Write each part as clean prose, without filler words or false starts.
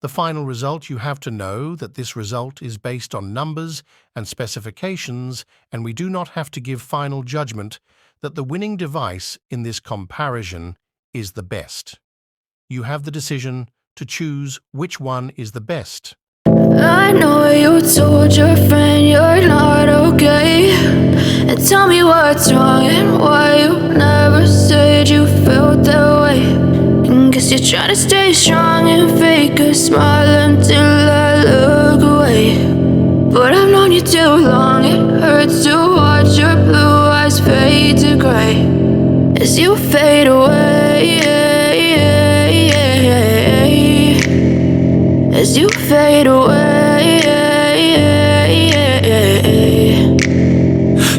The final result, you have to know that this result is based on numbers and specifications, and we do not have to give final judgment that the winning device in this comparison is the best. You have the decision to choose which one is the best. I know you told your friend you're not okay, and tell me what's wrong and why you never said you felt that way. Guess you're trying to stay strong and fake a smile until I look away. But I've known you too long, it hurts to watch your blue eyes fade to gray as you fade away, as you fade away.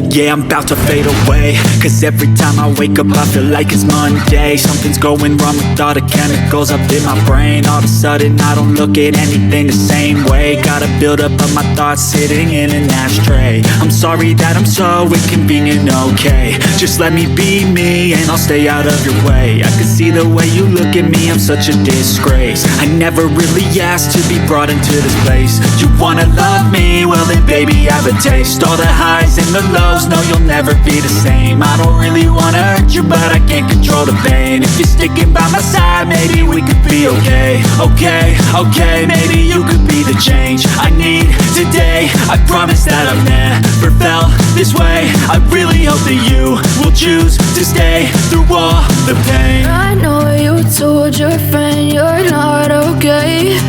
Yeah, I'm about to fade away, cause every time I wake up I feel like it's Monday. Something's going wrong with all the chemicals up in my brain. All of a sudden I don't look at anything the same way. Gotta build up of my thoughts sitting in an ashtray. I'm sorry that I'm so inconvenient, okay. Just let me be me and I'll stay out of your way. I can see the way you look at me, I'm such a disgrace. I never really asked to be brought into this place. You wanna love me? Well then baby I have a taste. All the highs and the lows, no, you'll never be the same. I don't really wanna hurt you, but I can't control the pain. If you're sticking by my side, maybe we could be okay. Okay, maybe you could be the change I need today. I promise that I've never felt this way. I really hope that you will choose to stay through all the pain. I know you told your friend you're not okay,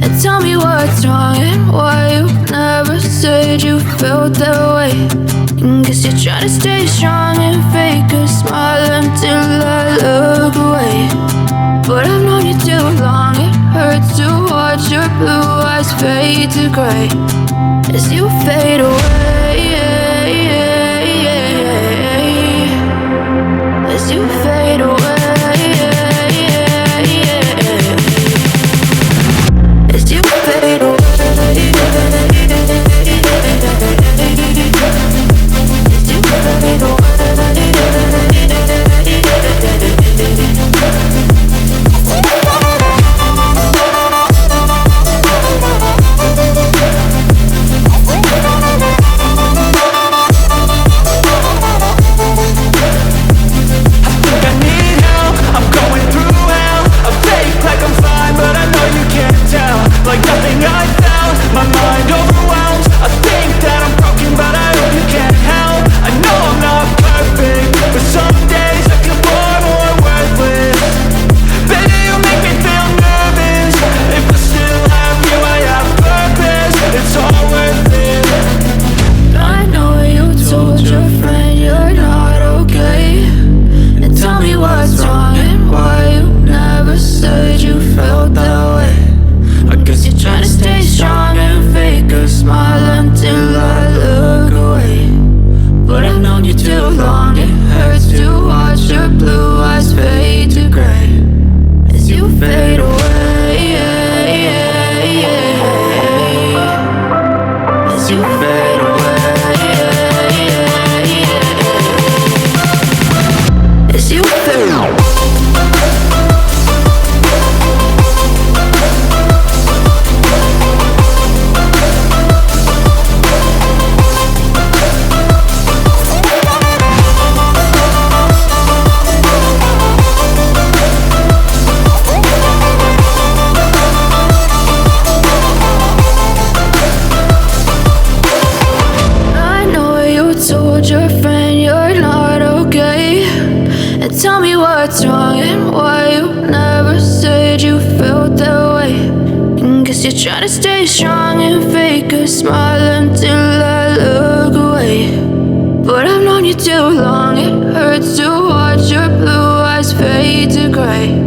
and tell me what's wrong and why you never said you felt that way. Guess you're trying to stay strong and fake a smile until I look away. But I've known you too long, it hurts to watch your blue eyes fade to gray as you fade away, as you fade away, as you fade away. Like nothing I found, my mind overwhelmed. I think that I'm broken, but I hope you can't help. I know I'm not perfect, but some days I feel more worthless. Baby, you make me feel nervous. If I still have you, I have purpose. It's all worth it. I know you told your friend you're not okay, and tell me what's wrong and why you never said you felt that way. I guess you're trying to stay strong and fake a smile until I look away. But I've known you too long, it hurts to watch your blue eyes fade to gray as you fade away, as you fade away, as you fade away. Told your friend you're not okay, and tell me what's wrong and why you never said you felt that way. Guess you're trying to stay strong and fake a smile until I look away. But I've known you too long, it hurts to watch your blue eyes fade to gray.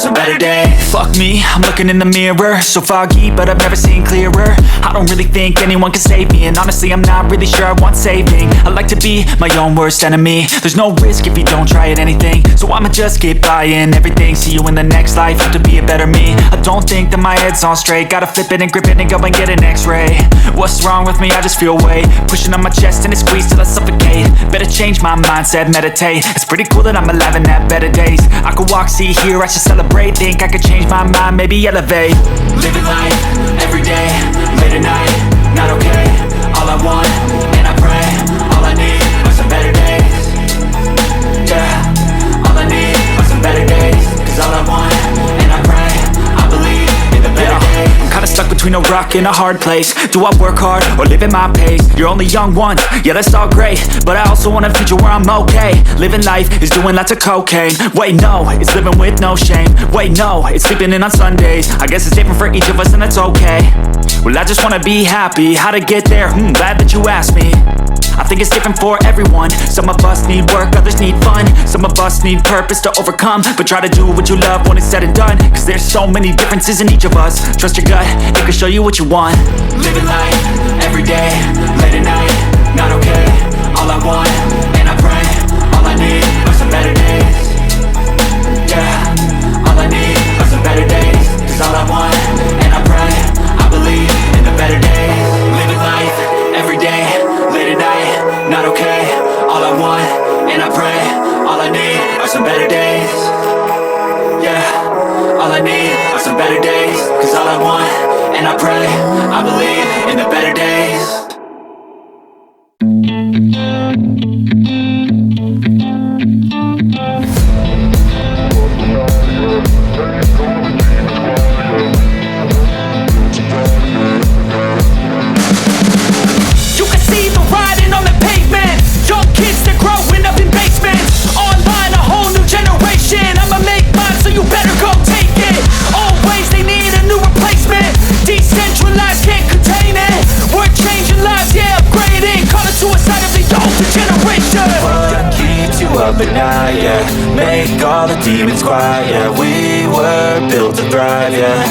some better days. Fuck me, I'm looking in the mirror, so foggy, but I've never seen clearer. I don't really think anyone can save me, and honestly I'm not really sure I want saving. I like to be my own worst enemy. There's no risk if you don't try at anything, so I'ma just keep buying everything. See you in the next life, have to be a better me. I don't think that my head's on straight, gotta flip it and grip it and go and get an x-ray. What's wrong with me? I just feel weight pushing on my chest and it squeezes till I suffocate. Better change my mindset, meditate. It's pretty cool that I'm alive and have better days. I could walk, see, hear, I should celebrate. Think I could change my mind, maybe elevate. Living life, everyday, late at night, not okay. All I want, and I pray, all I need are some better days. Yeah, all I need are some better days. Cause all I want, and I pray, I believe in the better days. I'm kinda stuck between a rock and a hard place. Do I work hard or live at my pace? You're only young once, yeah that's all great, but I also want a future where I'm okay. Living life is doing lots of cocaine. Wait no, it's living with no shame. Wait no, it's sleeping in on Sundays. I guess it's different for each of us and that's okay. Well I just wanna be happy, how to get there? Glad that you asked me. I think it's different for everyone. Some of us need work, others need fun. Some of us need purpose to overcome. But try to do what you love when it's said and done. Cause there's so many differences in each of us. Trust your gut, it can show you what you want. Living life, everyday, late at night, not okay. All I want, and I pray, all I need are some better days. Yeah, all I need are some better days. Cause all I want, and I pray, I believe in the better days. Living life, everyday, late at night, not okay. All I want, and I pray, all I need are some better days. Yeah, all I need are some better days. Cause all I want, and I pray, I believe in the better days. At night, yeah. Make all the demons quiet, yeah. We were built to thrive, yeah.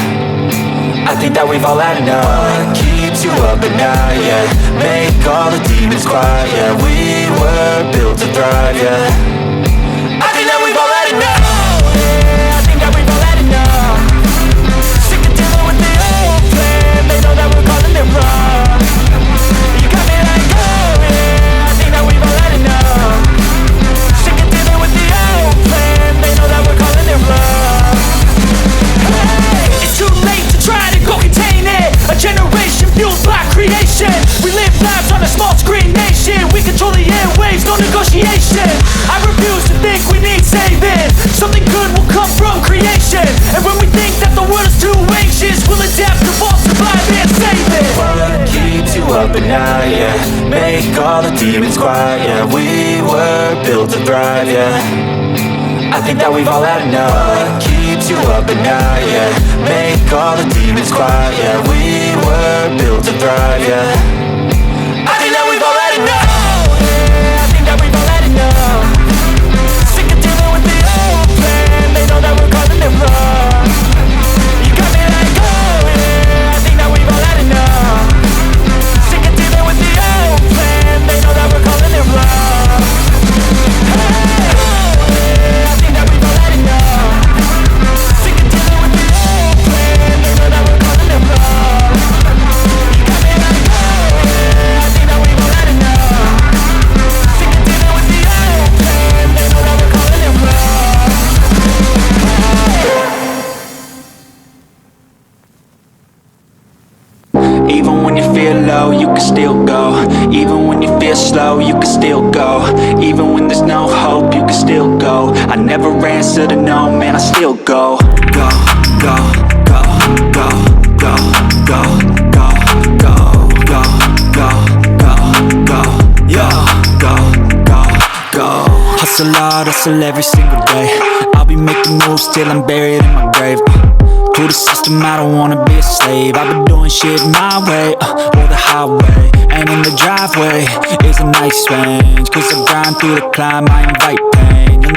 I think that we've all had enough. What keeps you up at night, yeah. Make all the demons quiet, yeah. We were built to thrive, yeah. I think that we've all had enough. Yeah, I think that we've all had enough. Sick of dealing with the old plan. They know that we're calling it wrong. You got me like, oh yeah. I think that we've all had enough. They know that we're calling it love. Hey, it's too late to try to go contain it. A generation fueled by creation. We live lives on a small screen nation. We control the airwaves, no negotiation. I refuse to think we need saving. Something good will come from creation. And when we think that the world is too anxious, we'll adapt, evolve, survive and save it. What keeps you up at night, yeah. Make all the demons quiet, yeah. We were built to thrive, yeah. I think that we've all had enough. What keeps you up at night, yeah. Make all the demons quiet, yeah. We were built to thrive, yeah. I think that we've all had enough. Yeah, I think that we've all had enough. Sick of dealing with the old plan. They know that we're calling it wrong. You got me like, oh yeah. I think that we've all had enough. Sick of dealing with the old plan. They know that we're calling it wrong. Even when you feel low, you can still go. Even when you feel slow, you can still go. Even when there's no hope, you can still go. I never answer to no, man, I still go. Go, go, go, go, go, go, go, go, go, go, go, go, yo, go, go, go. Hustle hard, hustle every single day. I'll be making moves till I'm buried in my grave. To the system, I don't wanna be a slave. I've been doing shit my way, or the highway. And in the driveway is a nice range. Cause I grind through the climb, I invite pain. You'll